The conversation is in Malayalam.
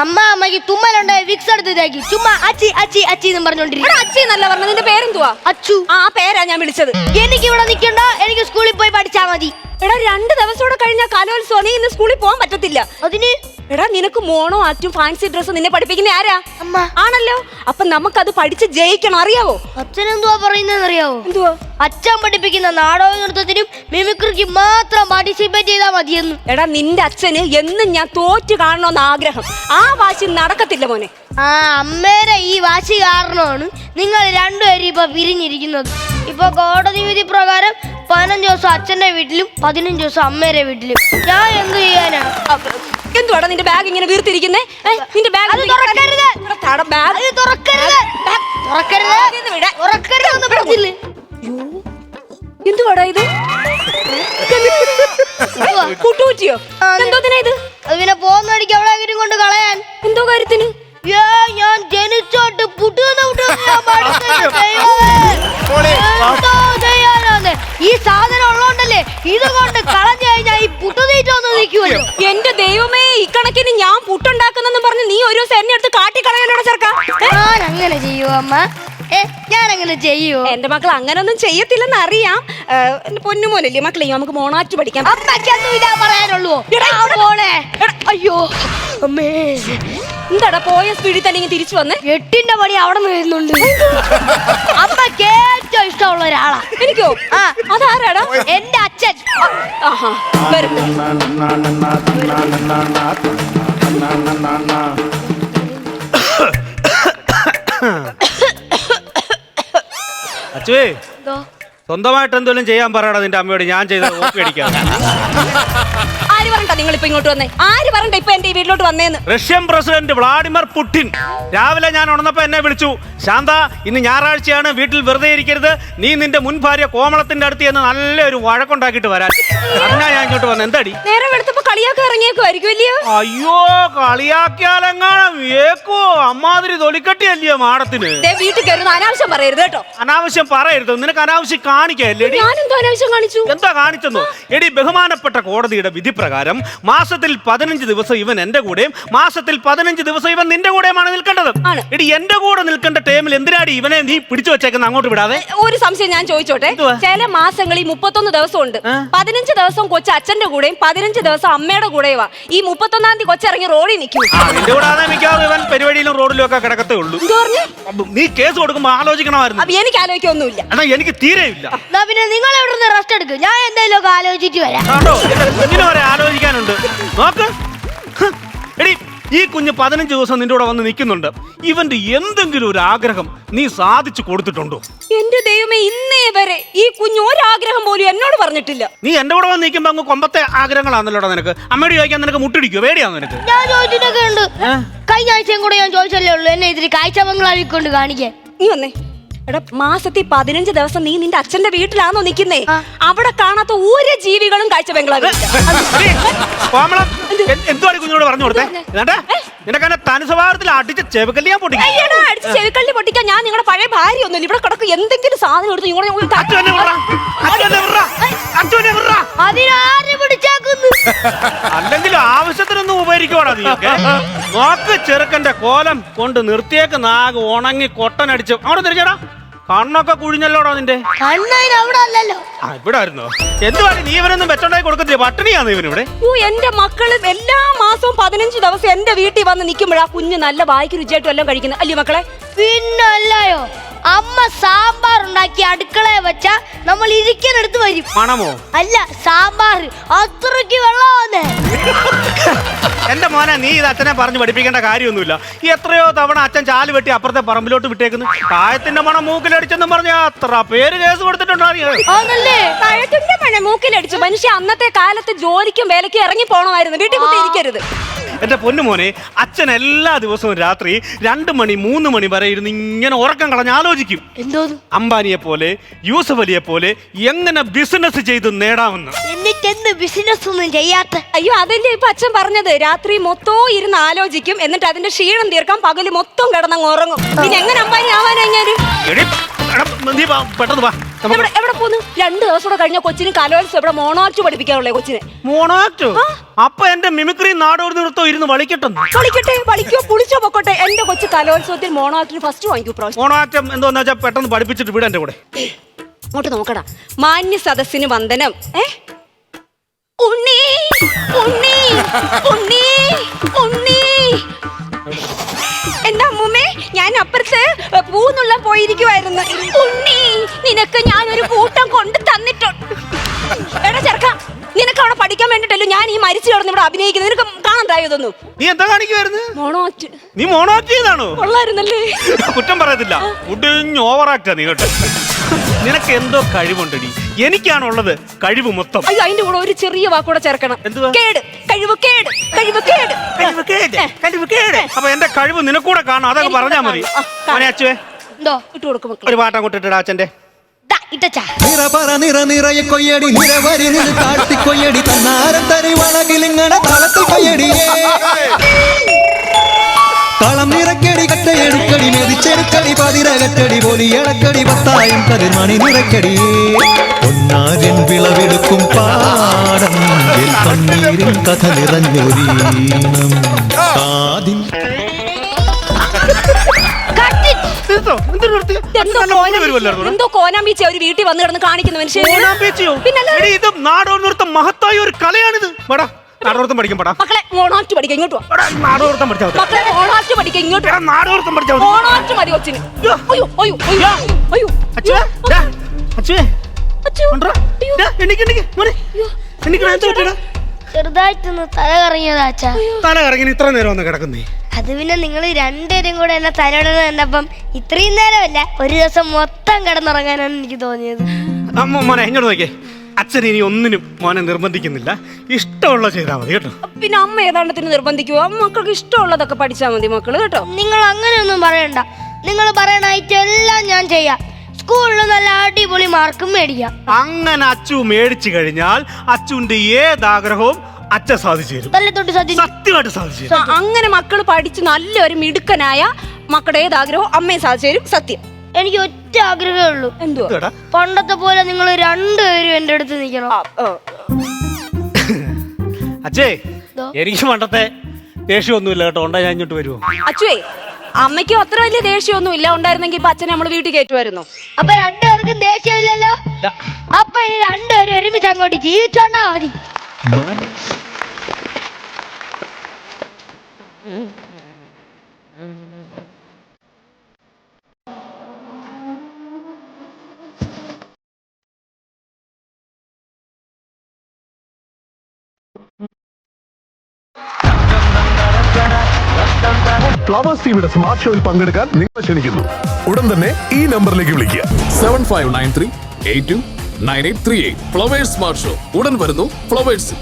അമ്മയ്ക്ക് തുമ്മലുണ്ടായി വിക്സ് എടുത്ത് ഇതാക്കി ചുമ്മാ അച്ചി അച്ചി അച്ചി എന്ന് പറഞ്ഞോണ്ടിരിക്കും. അച്ചി എന്നല്ല പറഞ്ഞത്, നിന്റെ പേരെന്തുവാ? അച്ചു. ആ പേരാ ഞാൻ വിളിച്ചത്. എനിക്ക് ഇവിടെ നിൽക്കണ്ട, എനിക്ക് സ്കൂളിൽ പോയി പഠിച്ചാ മതി. എടാ 2 ദിവസം കഴിഞ്ഞ കലോത്സവം, നീ ഇന്ന് സ്കൂളിൽ പോകാൻ പറ്റത്തില്ല. അതിന് എടാ നിനക്ക് മോണോ ആറ്റും ഫാൻസി ഡ്രസ്സും നിന്നെ പഠിപ്പിക്കുന്ന ആരാ? അമ്മ. ആണല്ലോ. അപ്പൊ നമുക്കത് പഠിച്ച് ജയിക്കണം, അറിയാവോ? അച്ഛൻ എന്തുവാ പറയുന്നതെന്ന് അറിയാവോ? എന്തുവാ? അച്ഛൻ പഠിപ്പിക്കുന്ന നാടക നൃത്തത്തിനും മിമിക്രിക്ക് മാത്രം പാർട്ടിസിപ്പേറ്റ് ചെയ്താൽ മതിയെന്ന്. എടാ നിന്റെ അച്ഛന് എന്നും ഞാൻ തോറ്റു കാണണമെന്ന് ആഗ്രഹം. ആ വാശി നടക്കത്തില്ല മോനെ. ആ അമ്മേരെ ഈ വാശി കാരണമാണ് നിങ്ങൾ രണ്ടുപേരും ഇപ്പൊ പിരിഞ്ഞിരിക്കുന്നത്. ഇപ്പൊ കോടതി വിധി പ്രകാരം 15 ദിവസം അച്ഛന്റെ വീട്ടിലും 15 ദിവസം അമ്മേരെ വീട്ടിലും. ഞാൻ എന്ത് ചെയ്യാനാ? എന്തുവാടാ നിന്റെ ബാഗ് ഇങ്ങനെ വീർത്തിരിക്കുന്നേ? നിന്റെ ബാഗ് അത് തുറക്കരുത്. അത് തുറക്കരുത്. തുറക്കരുതെന്ന് പറഞ്ഞില്ലേ? എന്തുവാടാ ഇത്? കൂട്ടുകൂറ്റിയോ? എന്തോത്തിനാ ഇത്? അത് പിന്നെ പോകുന്ന വഴിക്ക് എവിടെയെങ്കിലും കൊണ്ട് കളയാൻ. എന്തോ കാര്യത്തിന്? ഞാൻ ജനിച്ചോട്ട് പുട്ടുന്ന ഈ സാധനം ഉള്ളോണ്ടല്ലേ ഇത് കൊണ്ട് കളഞ്ഞു കഴിഞ്ഞാൽ ഈ പുട്ടുതീറ്റൊന്നും നിൽക്കുമല്ലോ. എന്റെ ദൈവമേ, ഇക്കണക്കിന് ഞാൻ പുട്ടുണ്ടാക്കുന്നെന്ന് പറഞ്ഞ് നീ ഒരു ദിവസം എന്നെ എടുത്ത് കാട്ടി കളയാനോടെ ചേർക്കാം. ഞാൻ അങ്ങനെ ചെയ്യുവോ അമ്മ? ഞാൻ അങ്ങനെ ചെയ്യുവോ? എന്റെ മക്കൾ അങ്ങനൊന്നും ചെയ്യത്തില്ലെന്ന് അറിയാം. എന്റെ പൊന്നുമോനല്ലേ മക്കളെ, നമുക്ക് മോണാറ്റ് പഠിക്കാം. അമ്മയ്ക്കൊന്നും ഇതാ പറയാനുള്ളൂ. അയ്യോ അമ്മേ, എന്താടാ പോയ സ്പീഡിൽ തന്നെ ഇങ്ങനെ തിരിച്ചു വന്ന്? 8ന്റെ പണി അവിടെ നിന്ന് വരുന്നുണ്ട്. അമ്മക്ക് ഏറ്റവും ഇഷ്ടമുള്ള ഒരാളാ. എനിക്കോ? ആ, അതാരാടാ? എന്റെ അച്ഛൻ. ആഹാ, വരും. അച്ചുവേ, സ്വന്തമായിട്ട് എന്തെങ്കിലും ചെയ്യാൻ പറയടാ നിന്റെ അമ്മയോട്. ഞാൻ ചെയ്ത കോപ്പി അടിക്കാം. ആര് പറഞ്ഞ നിങ്ങൾ ഇപ്പൊ ഇങ്ങോട്ട് വന്നേ? ആര് പറഞ്ഞ ഇപ്പൊ എന്റെ വീട്ടിലോട്ട് വന്നേന്ന്? റഷ്യൻ പ്രസിഡന്റ് വ്ളാഡിമിർ പുടിൻ രാവിലെ ഞാൻ ഉണർന്നപ്പോ എന്നെ വിളിച്ചു. ശാന്ത, ഇന്ന് ഞായറാഴ്ചയാണ്, വീട്ടിൽ വെറുതെ ഇരിക്കരുത്, നീ നിന്റെ മുൻ ഭാര്യ കോമളത്തിന്റെ അടുത്ത് എന്ന് നല്ലൊരു വഴക്കുണ്ടാക്കിയിട്ട് വരാൻ. അതിനാ ഞാൻ ഇങ്ങോട്ട് വന്നത്. എന്താടി? നേരെ വെളുത്തപ്പോ കളിയാക്കി ഇറങ്ങിയേക്കുമായിരിക്കും അല്ലയോ? അയ്യോ, കളിയാക്കിയാലെങ്ങാനും ഏക്കോ അമ്മാതിരി തൊലിക്കട്ടിയല്ലയോ മാടത്തിന്. വീട്ടിൽ കയറുന്ന അനാവശ്യം പറയരുത് കേട്ടോ. അനാവശ്യം പറയരുത്. നിനക്ക് അനാവശ്യം കാണിക്കല്ലേ? ഞാനെന്തോ അനാവശ്യം കാണിച്ചു? എന്താ കാണിച്ചെന്നോ? എടി, ബഹുമാനപ്പെട്ട കോടതിയുടെ വിധി പ്രകാരം മാസത്തിൽ 15 ദിവസം ഇവൻ എന്റെ കൂടെയും മാസത്തിൽ 15 ദിവസം ഇവൻ നിന്റെ കൂടെയുമാണ് നിൽക്കേണ്ടത്. എടി, എന്റെ കൂടെ നിൽക്കേണ്ട ടൈമിൽ എന്തിനാടി ഇവനെ നീ പിടിച്ചു വെച്ചേക്കുന്ന അങ്ങോട്ട് വിടാതെ? ഒരു സംശയം ഞാൻ ചോദിച്ചോട്ടെ. ചില മാസങ്ങളിൽ 31 ദിവസം ഉണ്ട്. 15 ദിവസം കൊച്ചു അച്ഛന്റെ കൂടെയും 15 ദിവസം അമ്മയുടെ കൂടെയുവാ. ഈ 31-ാം തീയതി കൊച്ചിറങ്ങി റോഡിൽ നിൽക്കും. നിന്റെ കൂടാതെ മിക്കവാറും ഇവൻ പരിപാടിയിലും റോഡിലും ഒക്കെ കിടക്കത്തേ ഉള്ളൂ. നീ കേസ് കൊടുക്കുമ്പോ ആലോചിക്കണമായിരുന്നു. എനിക്ക് ആലോചിക്കൊന്നുമില്ല. എന്നാ എനിക്ക് തീരെയില്ല. പിന്നെ നിങ്ങൾ എവിടെ റെസ്റ്റ് എടുക്കും, ഞാൻ എന്തെങ്കിലും ആലോചിച്ചിട്ട് വരാം. കുഞ്ഞിനെ വരെ ആലോചിക്കാനുണ്ട്. നോക്ക് എടി, ഈ കുഞ്ഞ് 15 ദിവസം നിന്റെ കൂടെ വന്ന് നിൽക്കുന്നുണ്ട്. ഇവന്റെ എന്തെങ്കിലും ഒരു ആഗ്രഹം നീ സാധിച്ചു കൊടുത്തിട്ടുണ്ടോ? എന്റെ ദൈവമേ, ഇന്നേ വരെ ഈ കുഞ്ഞ് ഒരാഗ്രഹം പോലും എന്നോട് പറഞ്ഞിട്ടില്ല. നീ എന്റെ കൂടെ വന്ന് നിൽക്കുമ്പോ അങ്ങ് കൊമ്പത്തെ ആഗ്രഹങ്ങളാണല്ലോടാ നിനക്ക്. അമ്മയോട് ചോദിക്കാൻ നിനക്ക് മുട്ടിടിക്കോ? പേടിയാന്ന് നിനക്ക്? ഞാൻ ചോദിച്ചിട്ടൊക്കെ ഉണ്ട്. കഴിഞ്ഞ ആഴ്ചയും കൂടെ ഞാൻ ചോദിച്ചല്ലേ ഉള്ളൂ എന്നെ ഇതിൽ കാഴ്ച ബംഗ്ലാവിക്കൊണ്ട് കാണിക്കാൻ. നീ വന്നേ. എടാ, മാസത്തിൽ 15 ദിവസം നീ നിന്റെ അച്ഛന്റെ വീട്ടിലാണോ നിൽക്കുന്നേ? അവിടെ കാണാത്ത ഒരു ജീവികളും കാഴ്ച ബംഗ്ലാവിൽ. എന്തുവാണ് കുഞ്ഞോട് പറഞ്ഞു കൊടുത്തേ? നിനക്ക് തനി സ്വഭാവത്തിൽ അടിച്ച ചെവിക്കല്ലി ഞാൻ പൊട്ടിക്കും. അടിച്ച് ചെവിക്കല്ലി പൊട്ടിക്കാൻ ഞാൻ നിങ്ങളുടെ പഴയ ഭാര്യ ഒന്നുമില്ല. ഇവിടെ കിടക്കും എന്തെങ്കിലും സാധനം എടുത്ത് അല്ലെങ്കിലും ആവശ്യത്തിനൊന്നും ഉപകരിക്കോടാ നീയൊക്കെ. നോക്ക്, ചെറുക്കന്റെ കോലം കൊണ്ട് നിർത്തിയേക്ക് നാഗ് ഉണങ്ങി കൊട്ടനടിച്ചു. അവിടെ തിരിച്ചടാ, കണ്ണൊക്കെ കുഴിഞ്ഞല്ലോടാ നിന്റെ. അവിടെ അല്ലല്ലോ, ഇവിടെ ആയിരുന്നോ? എന്തുവാണ് നീ ഇവനൊന്നും വെച്ചോണ്ടായി കൊടുക്കത്തില്ല? പട്ടിണിയാന്ന് ഇവനിവിടെ. എന്റെ മക്കള് എല്ലാ മാസവും 15 ദിവസം എന്റെ വീട്ടിൽ വന്ന് നിൽക്കുമ്പോഴാ കുഞ്ഞ് നല്ല വായിക്ക് രുചിയായിട്ടും എല്ലാം കഴിക്കുന്നത് അല്ലേ മക്കളെ? പിന്നല്ലയോ, അമ്മ സാമ്പാർ ഉണ്ടാക്കി അടുക്കളയെ വെച്ചാ നമ്മൾ ഇരിക്കാനെടുത്ത് വരും. മണമോ? അല്ല, സാമ്പാർ അത്രയ്ക്ക് വെള്ളമാന്നേ. എന്റെ മോനെ, നീ ഇത് അച്ഛനെ പറഞ്ഞ് പഠിപ്പിക്കേണ്ട കാര്യമൊന്നുമില്ല. എത്രയോ തവണ അച്ഛൻ ചാല് വെട്ടി അപ്പുറത്തെ പറമ്പിലോട്ട് വിട്ടേക്കുന്നു. കായത്തിന്റെ മണം മൂക്കിലടിച്ചെന്നും പറഞ്ഞ അത്ര പേര് കേസ് കൊടുത്തിട്ടുണ്ടോ? കായത്തിന്റെ മണം മൂക്കിലടിച്ചു. മനുഷ്യ അന്നത്തെ കാലത്ത് ജോലിക്കും വേലയ്ക്കും ഇറങ്ങി പോണമായിരുന്നു, വീട്ടിൽ കുത്തി ഇരിക്കരുത്. എന്റെ പൊന്നുമോനെ, അച്ഛൻ എല്ലാ ദിവസവും രാത്രി 2 മണി 3 മണി വരെ ഇരുന്ന് ഇങ്ങനെ ഉറക്കം കളഞ്ഞ് ആലോചിക്കും. അംബാനിയെ പോലെ യൂസഫ് അലിയെ പോലെ എങ്ങനെ ബിസിനസ് ചെയ്ത് നേടാമെന്ന്. എന്നിട്ട് ബിസിനസ് ഒന്നും ചെയ്യാത്ത? അയ്യോ, അതല്ലേ ഇപ്പൊ അച്ഛൻ പറഞ്ഞത്. രാത്രി മൊത്തവും ഇരുന്ന് ആലോചിക്കും, എന്നിട്ട് അതിന്റെ ക്ഷീണം തീർക്കാൻ പകല് മൊത്തം കിടന്നങ്ങ് ഉറങ്ങും. പിന്നെ എങ്ങനെ അംബാനി ആവാനാ? പെട്ടെന്ന് വാ. എവിടെ പോന്നു? 2 ദിവസം കൂടെ കഴിഞ്ഞ കൊച്ചിന് കലോത്സവം ഇവിടെ മോണോആക്ട് പഠിപ്പിക്കാറുള്ളേ കൊച്ചിനെ. മോണോആക്ട്? അപ്പൊ എന്റെ മിമിക്രി നാടോടി നൃത്തം ഇരുന്ന് വളിക്കട്ടെ. വളിക്കോ പുളിച്ചോ പൊക്കോട്ടെ. എന്റെ കൊച്ചു കലോത്സവത്തിൽ മോണോആക്ടിന് ഫസ്റ്റ് വാങ്ങിക്കൂ പ്രാവശ്യം. മോണോആക്ട് എന്തോന്ന് വെച്ചാൽ പെട്ടെന്ന് പഠിപ്പിച്ചിട്ട് വിടാ എന്റെ കൂടെ. അങ്ങോട്ട് നോക്കടാ. മാന്യ സദസ്സിന് വന്ദനം. ഉണ്ണി ഉണ്ണി ഉണ്ണി ഉണ്ണി. എന്റെ അമ്മൂമ്മേ, ഞാൻ അപ്പുറത്ത് പൂന്നുള്ള പോയിരിക്കുവായിരുന്നു. ഉണ്ണി, നിനക്ക് ഞാനൊരു കൂട്ടം കൊണ്ട് തന്നിട്ടുണ്ട്. എടാ ചെറുക്ക, നിനക്ക് അവിടെ പഠിക്കാൻ വേണ്ടിട്ടല്ലോ ഞാൻ ഈ മരിച്ചു കിടന്ന് ഇവിടെ അഭിനയിക്കുന്നത്. നിനക്ക് കാണണ്ടായോ ഇതൊന്നും? നീ എന്താ കാണിക്കുവായിരുന്നു? മോണോആക്ട്. നീ മോണോആക്ട് ചെയ്താണോ? കൊള്ളായിരുന്നല്ലേ? കുറ്റം പറയത്തില്ല, ഉടഞ്ഞ് ഓവറാക്റ്റാ നീ കേട്ടോ. നിനക്ക് എന്തോ കഴിവുണ്ടടി, എനിക്കാണുള്ളത് കഴിവ് മൊത്തം. അയ്യോ, അതിന്റെ കൂടെ ഒരു ചെറിയ വാക്കൂടെ ചേർക്കണം. എന്തുവാ? കേട്. കഴിവ് കേട്. കഴിവ് കേട്. കഴിവ് കേട്. അപ്പൊ എന്റെ കഴിവ് നിനക്കൂടെ കാണണം, അതൊക്കെ പറഞ്ഞാ മതി. അച്ചുവേ, എന്തോ ഇട്ട് കൊടുക്കും മക്കളെ. ഒരു പാട്ട് അങ്ങോട്ട് ഇട്ടിടാ അച്ഛന്റെ. നിറപറ നിറയെ കൊയ്യടി നിരവരി നിന്ന് താഴ്ത്തി കൊയ്യടി തന്നാരം തരി വളകിലിങ്ങണ താളത്തിൽ കൊയ്യടിയേ കളം നിറക്കടി കട്ടയെടുക്കടി മെതിച്ചെടുക്കടി പതിരകറ്റടി പോലി ഇളക്കടി പത്തായം കതിർമണി നിറക്കടിയേ ഒന്നാരൻ വിളവെടുക്കും പാടം കണ്ണീരിൻ കഥ നിറഞ്ഞൊരീണം ആദ്യം എന്തോ കോനാമ്പീച്ച ഒരു വീട്ടിൽ വന്ന് കിടന്ന് കാണിക്കുന്ന മനുഷ്യൻ. ഇത് നാടോടി നൃത്തം മഹത്തായ ഒരു കലയാണിത്. നാടോർത്തം പഠിക്കും പടാ. മക്കളെ മോണോആക്ട് പഠിക്കാം ഇങ്ങോട്ട് വാ. നാടോർത്തം പഠിച്ചാൽ മക്കളെ മോണോആക്ട് പഠിക്കാം ഇങ്ങോട്ട്. നാടോർത്തം പഠിച്ചാൽ മോണോആക്ട് മതി കൊച്ചിന്. അയ്യോ അയ്യോ അയ്യോ അയ്യോ അച്ചുവേ, അച്ചുവേ, ചെറുതായിട്ടൊന്ന് തല കറങ്ങിയതാ അച്ഛാ. തല കറങ്ങി ഇത്ര നേരം ഒന്ന് കിടക്കുന്നേ. അത് പിന്നെ നിങ്ങൾ രണ്ടുപേരും കൂടെ എന്നെ തലയിടുന്നത് കണ്ടപ്പം ഇത്രയും നേരമല്ല, ഒരു ദിവസം മൊത്തം കിടന്നുറങ്ങാനാണ് എനിക്ക് തോന്നിയത്. മോനെ ഇങ്ങോട്ട് നോക്കിയേ. അച്ഛൻ ഇനി ഒന്നിനും മോനെ നിർബന്ധിക്കുന്നില്ല, ഇഷ്ടമുള്ള ചെയ്താൽ മതി കേട്ടോ. പിന്നെ അമ്മ ഏതാണ്ടത്തിന് നിർബന്ധിക്കുവോ? മക്കൾക്ക് ഇഷ്ടമുള്ളതൊക്കെ പഠിച്ചാൽ മതി മക്കള് കേട്ടോ. നിങ്ങൾ അങ്ങനെയൊന്നും പറയണ്ട. നിങ്ങൾ പറയണ ഐറ്റം എല്ലാം ഞാൻ ചെയ്യാം. സ്കൂളിൽ നല്ല അടിപൊളി മാർക്കും മേടിക്കാം. അങ്ങനെ അച്ചു മേടിച്ചു കഴിഞ്ഞാൽ അച്ചുവിന്റെ ഏതാഗ്രഹവും അച്ഛൻ സാധിച്ചു തരും. സത്യമായിട്ട് സാധിച്ചു തരും. അങ്ങനെ മക്കള് പഠിച്ച് നല്ലൊരു മിടുക്കനായ മക്കളുടെ ഏതാഗ്രഹവും അമ്മയെ സാധിച്ചു തരും. സത്യം. എനിക്ക് ഒറ്റ ആഗ്രഹമേ ഉള്ളൂ. എന്തുവാ? പണ്ടത്തെ പോലെ നിങ്ങൾ രണ്ടുപേരും എന്റെ അടുത്ത് നിൽക്കണം. അച്ഛേ, എനിക്ക് പണ്ടത്തെ ദേഷ്യമൊന്നുമില്ല കേട്ടോ. ഉണ്ടാ ഞാൻ ഇങ്ങോട്ട് വരുമോ? അച്ചുവേ, അമ്മയ്ക്കും അത്ര വലിയ ദേഷ്യമൊന്നും ഇല്ല. ഉണ്ടായിരുന്നെങ്കിൽ ഇപ്പൊ അച്ഛനെ നമ്മള് വീട്ടിൽ കയറ്റുമായിരുന്നു. അപ്പൊ രണ്ടുപേർക്കും ദേഷ്യമില്ലല്ലോ. അപ്പൊ ഈ രണ്ടുപേരും ഒരുമിച്ച് അങ്ങോട്ട് ജീവിച്ചോണ്ടാ മതി. ഫ്ലവേഴ്സ് ടിവിയുടെ സ്മാർട്ട് ഷോയിൽ പങ്കെടുക്കാൻ നിങ്ങൾ ക്ഷണിക്കുന്നു. ഉടൻ തന്നെ ഈ നമ്പറിലേക്ക് വിളിക്കുക. 7593829838. ഫ്ലവേഴ്സ് സ്മാർട്ട് ഷോ ഉടൻ വരുന്നു ഫ്ലവേഴ്സ്.